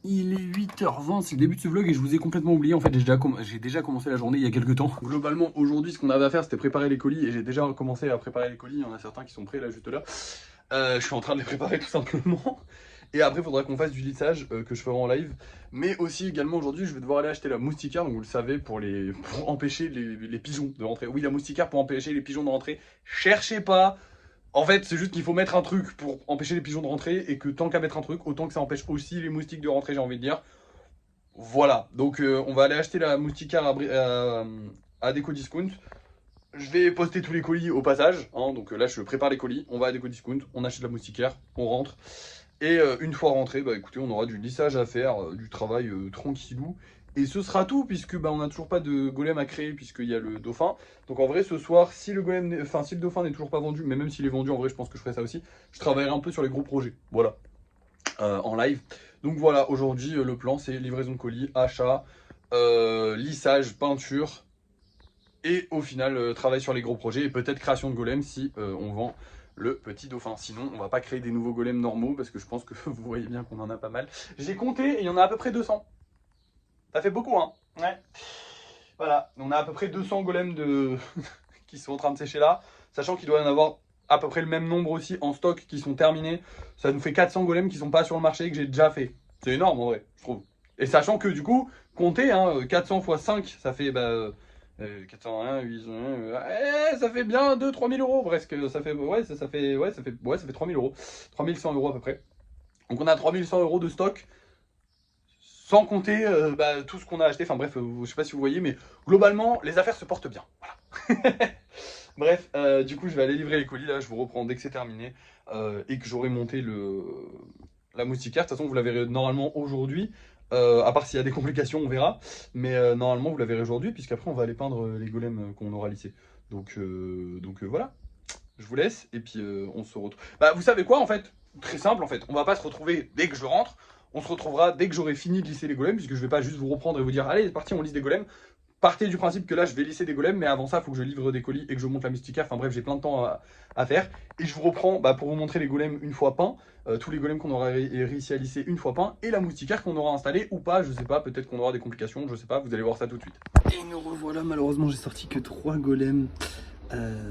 Il est 8h20, c'est le début de ce vlog et je vous ai complètement oublié. En fait, j'ai déjà commencé la journée il y a quelques temps. Globalement, aujourd'hui, ce qu'on avait à faire, c'était préparer les colis et j'ai déjà commencé à préparer les colis. Il y en a certains qui sont prêts là, juste là. Je suis en train de les préparer tout simplement. Et après, il faudra qu'on fasse du lissage que je ferai en live. Mais aussi, également, aujourd'hui, je vais devoir aller acheter la moustiquaire. Donc, vous le savez, pour empêcher les pigeons de rentrer. Oui, la moustiquaire pour empêcher les pigeons de rentrer. Cherchez pas. En fait, c'est juste qu'il faut mettre un truc pour empêcher les pigeons de rentrer. Et que tant qu'à mettre un truc, autant que ça empêche aussi les moustiques de rentrer, j'ai envie de dire. Voilà. Donc, on va aller acheter la moustiquaire à Déco Discount. Je vais poster tous les colis au passage. Hein, donc là, je prépare les colis. On va à Déco Discount. On achète la moustiquaire. On rentre. Et une fois rentré, bah écoutez, on aura du lissage à faire, du travail tranquillou. Et ce sera tout, puisque bah, on n'a toujours pas de golem à créer, puisqu'il y a le dauphin. Donc en vrai, ce soir, si le dauphin n'est toujours pas vendu, mais même s'il est vendu, en vrai, je pense que je ferai ça aussi. Je travaillerai un peu sur les gros projets, voilà, en live. Donc voilà, aujourd'hui, le plan, c'est livraison de colis, achat, lissage, peinture. Et au final, travail sur les gros projets et peut-être création de golem si on vend le petit dauphin. Sinon, on va pas créer des nouveaux golems normaux parce que je pense que vous voyez bien qu'on en a pas mal. J'ai compté et il y en a à peu près 200. Ça fait beaucoup, hein. Ouais. Voilà, on a à peu près 200 golems qui sont en train de sécher là. Sachant qu'il doit y en avoir à peu près le même nombre aussi en stock qui sont terminés. Ça nous fait 400 golems qui sont pas sur le marché et que j'ai déjà fait. C'est énorme en vrai, je trouve. Et sachant que du coup, comptez, hein, 400 x 5, ça fait... 401, 800, ça fait bien 2-3 000 euros presque. Ça fait, ça fait 3 000 euros. 3 100 euros à peu près. Donc on a 3 100 euros de stock, sans compter tout ce qu'on a acheté. Enfin bref, je sais pas si vous voyez, mais globalement, les affaires se portent bien. Voilà. Bref, du coup, je vais aller livrer les colis. Là, je vous reprends dès que c'est terminé et que j'aurai monté la moustiquaire. De toute façon, vous la verrez normalement aujourd'hui. À part s'il y a des complications, on verra. Mais normalement, vous la verrez aujourd'hui, puisqu'après, on va aller peindre les golems qu'on aura lissés. Donc voilà. Je vous laisse, et puis on se retrouve. Bah, vous savez quoi, en fait? Très simple, en fait. On va pas se retrouver dès que je rentre. On se retrouvera dès que j'aurai fini de lisser les golems, puisque je vais pas juste vous reprendre et vous dire, allez, c'est parti, on lisse des golems. Partez du principe que là, je vais lisser des golems, mais avant ça, il faut que je livre des colis et que je monte la moustiquaire. Enfin bref, j'ai plein de temps à faire. Et je vous reprends pour vous montrer les golems une fois peints, tous les golems qu'on aura réussi à lisser une fois peints, et la moustiquaire qu'on aura installée ou pas, je sais pas, peut-être qu'on aura des complications, je sais pas, vous allez voir ça tout de suite. Et nous revoilà, malheureusement, j'ai sorti que 3 golems.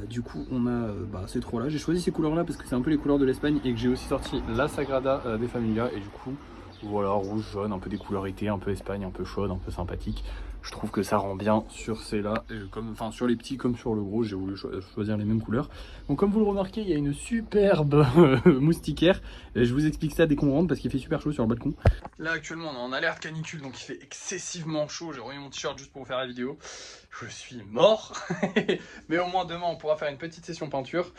Du coup, on a ces 3 là. J'ai choisi ces couleurs là parce que c'est un peu les couleurs de l'Espagne et que j'ai aussi sorti la Sagrada des Familia. Et du coup, voilà, rouge, jaune, un peu des couleurs été, un peu Espagne, un peu chaude, un peu sympathique. Je trouve que ça rend bien sur ces là, enfin sur les petits comme sur le gros, j'ai voulu choisir les mêmes couleurs. Donc comme vous le remarquez, il y a une superbe moustiquaire. Et je vous explique ça dès qu'on rentre parce qu'il fait super chaud sur le balcon. Là actuellement on est en alerte canicule, donc il fait excessivement chaud. J'ai remis mon t-shirt juste pour vous faire la vidéo. Je suis mort. Mais au moins demain on pourra faire une petite session peinture.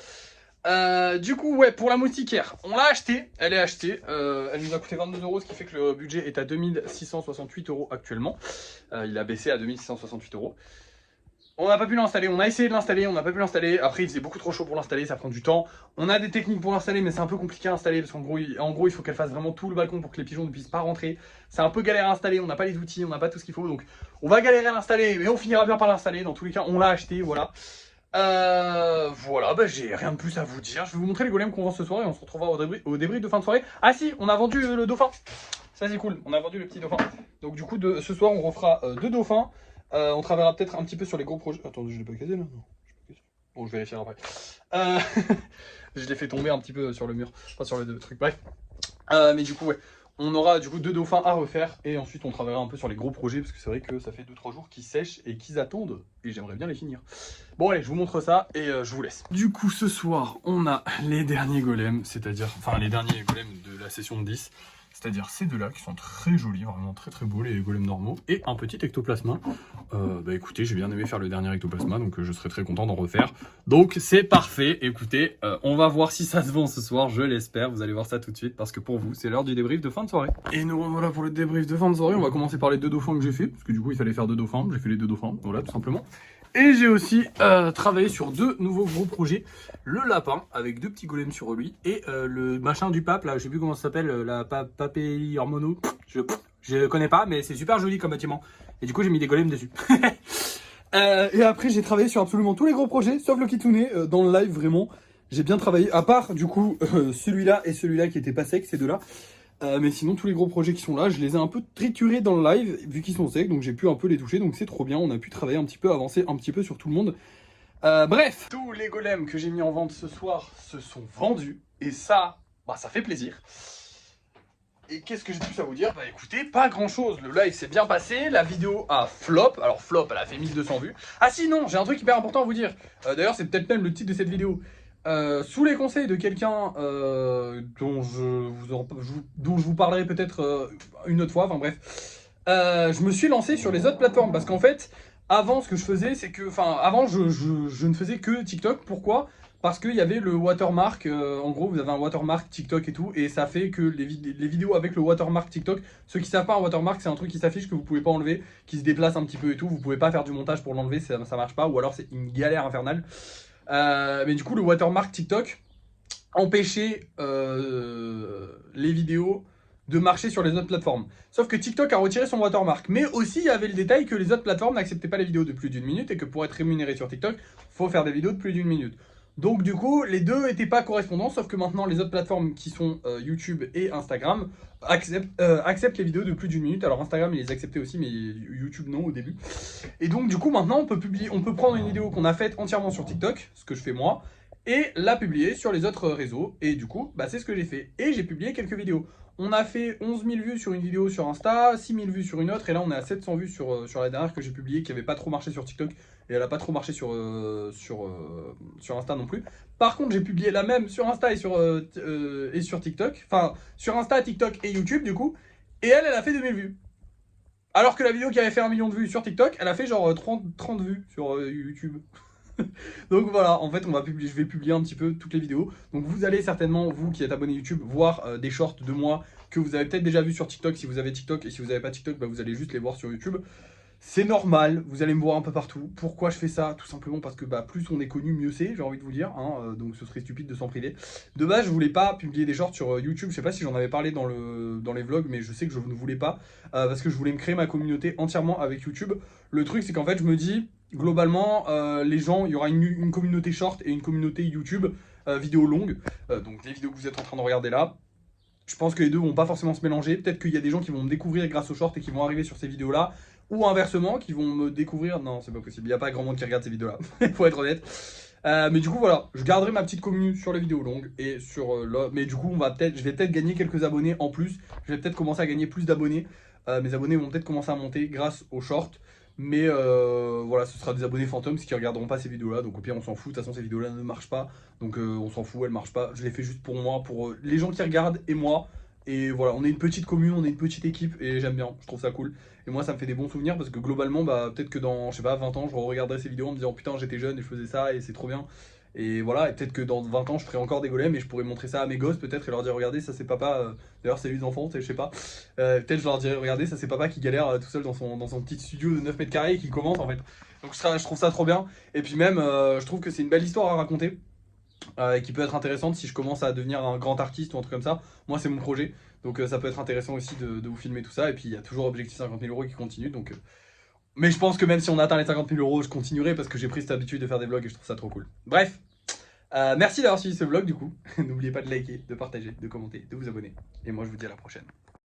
Du coup, ouais, pour la moustiquaire, on l'a achetée, elle est achetée, elle nous a coûté 22 euros, ce qui fait que le budget est à 2668 euros actuellement. Il a baissé à 2668 euros. On n'a pas pu l'installer, on a essayé de l'installer, on n'a pas pu l'installer. Après, il faisait beaucoup trop chaud pour l'installer, ça prend du temps. On a des techniques pour l'installer, mais c'est un peu compliqué à installer parce qu'en gros, il faut qu'elle fasse vraiment tout le balcon pour que les pigeons ne puissent pas rentrer. C'est un peu galère à installer, on n'a pas les outils, on n'a pas tout ce qu'il faut. Donc, on va galérer à l'installer, mais on finira bien par l'installer. Dans tous les cas, on l'a acheté, voilà. Voilà, j'ai rien de plus à vous dire. Je vais vous montrer les golems qu'on vend ce soir et on se retrouvera au débrief de fin de soirée. Ah si, on a vendu le dauphin. Ça c'est cool, on a vendu le petit dauphin. Donc du coup, ce soir, on refera 2 dauphins. On travaillera peut-être un petit peu sur les gros projets. Attendez, je l'ai pas casé là? Non, je l'ai pas casé. Bon, je vérifierai après. Je l'ai fait tomber un petit peu sur le mur, enfin sur le truc, bref. Mais du coup, ouais. On aura du coup 2 dauphins à refaire et ensuite on travaillera un peu sur les gros projets parce que c'est vrai que ça fait 2-3 jours qu'ils sèchent et qu'ils attendent et j'aimerais bien les finir. Bon allez, je vous montre ça et je vous laisse. Du coup ce soir on a les derniers golems, c'est-à-dire, enfin les derniers golems de la session de 10. C'est-à-dire ces 2 là qui sont très jolis, vraiment très très beaux, les golems normaux, et un petit ectoplasma. Écoutez, j'ai bien aimé faire le dernier ectoplasma, donc je serais très content d'en refaire. Donc c'est parfait, écoutez, on va voir si ça se vend ce soir, je l'espère, vous allez voir ça tout de suite, parce que pour vous, c'est l'heure du débrief de fin de soirée. Et nous voilà pour le débrief de fin de soirée, on va commencer par les 2 dauphins que j'ai fait, parce que du coup il fallait faire 2 dauphins, j'ai fait les 2 dauphins, voilà tout simplement. Et j'ai aussi travaillé sur 2 nouveaux gros projets. Le lapin, avec 2 petits golems sur lui, et le machin du pape, là, je sais plus comment ça s'appelle, la papélie hormono. Je connais pas, mais c'est super joli comme bâtiment. Et du coup, j'ai mis des golems dessus. Et après, j'ai travaillé sur absolument tous les gros projets, sauf le kitsune, dans le live, vraiment. J'ai bien travaillé, à part, du coup, celui-là et celui-là qui étaient pas secs, ces 2 là. Mais sinon, tous les gros projets qui sont là, je les ai un peu triturés dans le live, vu qu'ils sont secs, donc j'ai pu un peu les toucher, donc c'est trop bien, on a pu travailler un petit peu, avancer un petit peu sur tout le monde. Bref, tous les golems que j'ai mis en vente ce soir se sont vendus, et ça, bah ça fait plaisir. Et qu'est-ce que j'ai de plus à vous dire? Bah écoutez, pas grand chose, le live s'est bien passé, la vidéo a flop, alors flop, elle a fait 1200 vues. Ah si non, j'ai un truc hyper important à vous dire, d'ailleurs c'est peut-être même le titre de cette vidéo. Sous les conseils de quelqu'un dont je vous parlerai peut-être une autre fois, enfin bref, je me suis lancé sur les autres plateformes, parce qu'en fait, avant ce que je faisais, c'est que, enfin avant je ne faisais que TikTok, pourquoi? Parce qu'il y avait le watermark, en gros vous avez un watermark TikTok et tout, et ça fait que les vidéos avec le watermark TikTok, ceux qui savent pas un watermark c'est un truc qui s'affiche que vous pouvez pas enlever, qui se déplace un petit peu et tout, vous pouvez pas faire du montage pour l'enlever, ça marche pas, ou alors c'est une galère infernale. Mais du coup le watermark TikTok empêchait les vidéos de marcher sur les autres plateformes. Sauf que TikTok a retiré son watermark. Mais aussi, il y avait le détail que les autres plateformes n'acceptaient pas les vidéos de plus d'une minute et que pour être rémunéré sur TikTok, il faut faire des vidéos de plus d'une minute. Donc du coup, les deux n'étaient pas correspondants, sauf que maintenant, les autres plateformes qui sont YouTube et Instagram acceptent les vidéos de plus d'une minute. Alors Instagram, ils les acceptaient aussi, mais YouTube non au début. Et donc du coup, maintenant, on peut prendre une vidéo qu'on a faite entièrement sur TikTok, ce que je fais moi, et la publier sur les autres réseaux. Et du coup, bah, c'est ce que j'ai fait. Et j'ai publié quelques vidéos. On a fait 11 000 vues sur une vidéo sur Insta, 6 000 vues sur une autre, et là on est à 700 vues sur la dernière que j'ai publiée, qui n'avait pas trop marché sur TikTok, et elle n'a pas trop marché sur Insta non plus. Par contre, j'ai publié la même sur Insta et sur TikTok, enfin sur Insta, TikTok et YouTube du coup, et elle a fait 2000 vues. Alors que la vidéo qui avait fait 1 million de vues sur TikTok, elle a fait genre 30 vues sur YouTube. Donc voilà, en fait, je vais publier un petit peu toutes les vidéos. Donc vous allez certainement, vous qui êtes abonné YouTube, voir des shorts de moi que vous avez peut-être déjà vu sur TikTok si vous avez TikTok. Et si vous n'avez pas TikTok, bah, vous allez juste les voir sur YouTube. C'est normal, vous allez me voir un peu partout. Pourquoi je fais ça? Tout simplement parce que bah, plus on est connu, mieux c'est, j'ai envie de vous dire. Hein, donc ce serait stupide de s'en priver. De base, je voulais pas publier des shorts sur YouTube. Je sais pas si j'en avais parlé dans les vlogs, mais je sais que je ne voulais pas. Parce que je voulais me créer ma communauté entièrement avec YouTube. Le truc, c'est qu'en fait, je me dis, globalement, les gens, il y aura une communauté short et une communauté YouTube vidéo longue. Donc les vidéos que vous êtes en train de regarder là. Je pense que les deux vont pas forcément se mélanger. Peut-être qu'il y a des gens qui vont me découvrir grâce aux shorts et qui vont arriver sur ces vidéos-là. Ou inversement, qui vont me découvrir... Non, c'est pas possible. Il n'y a pas grand monde qui regarde ces vidéos-là, faut être honnête. Mais du coup, voilà. Je garderai ma petite commune sur les vidéos longues. Et sur mais du coup, je vais peut-être gagner quelques abonnés en plus. Je vais peut-être commencer à gagner plus d'abonnés. Mes abonnés vont peut-être commencer à monter grâce aux shorts. Mais voilà, ce sera des abonnés fantômes qui regarderont pas ces vidéos-là. Donc au pire, on s'en fout. De toute façon, ces vidéos-là ne marchent pas. Donc on s'en fout, elles marchent pas. Je les fais juste pour moi, pour les gens qui regardent et moi. Et voilà, on est une petite commune, on est une petite équipe et j'aime bien, je trouve ça cool. Et moi ça me fait des bons souvenirs parce que globalement, bah, peut-être que dans, je sais pas, 20 ans, je regarderai ces vidéos en me disant putain j'étais jeune et je faisais ça et c'est trop bien. Et voilà, et peut-être que dans 20 ans je ferai encore des golems et je pourrais montrer ça à mes gosses peut-être et leur dire regardez ça c'est papa, d'ailleurs c'est les enfants, je sais pas. Peut-être je leur dirai regardez ça c'est papa qui galère tout seul dans son petit studio de 9 mètres carrés et qui commence en fait. Donc je trouve ça trop bien. Et puis même je trouve que c'est une belle histoire à raconter. Qui peut être intéressante si je commence à devenir un grand artiste ou un truc comme ça. Moi, c'est mon projet. Donc, ça peut être intéressant aussi de vous filmer tout ça. Et puis, il y a toujours Objectif 50 000 € qui continue. Donc, mais je pense que même si on atteint les 50 000 €, je continuerai parce que j'ai pris cette habitude de faire des vlogs et je trouve ça trop cool. Bref, merci d'avoir suivi ce vlog du coup. N'oubliez pas de liker, de partager, de commenter, de vous abonner. Et moi, je vous dis à la prochaine.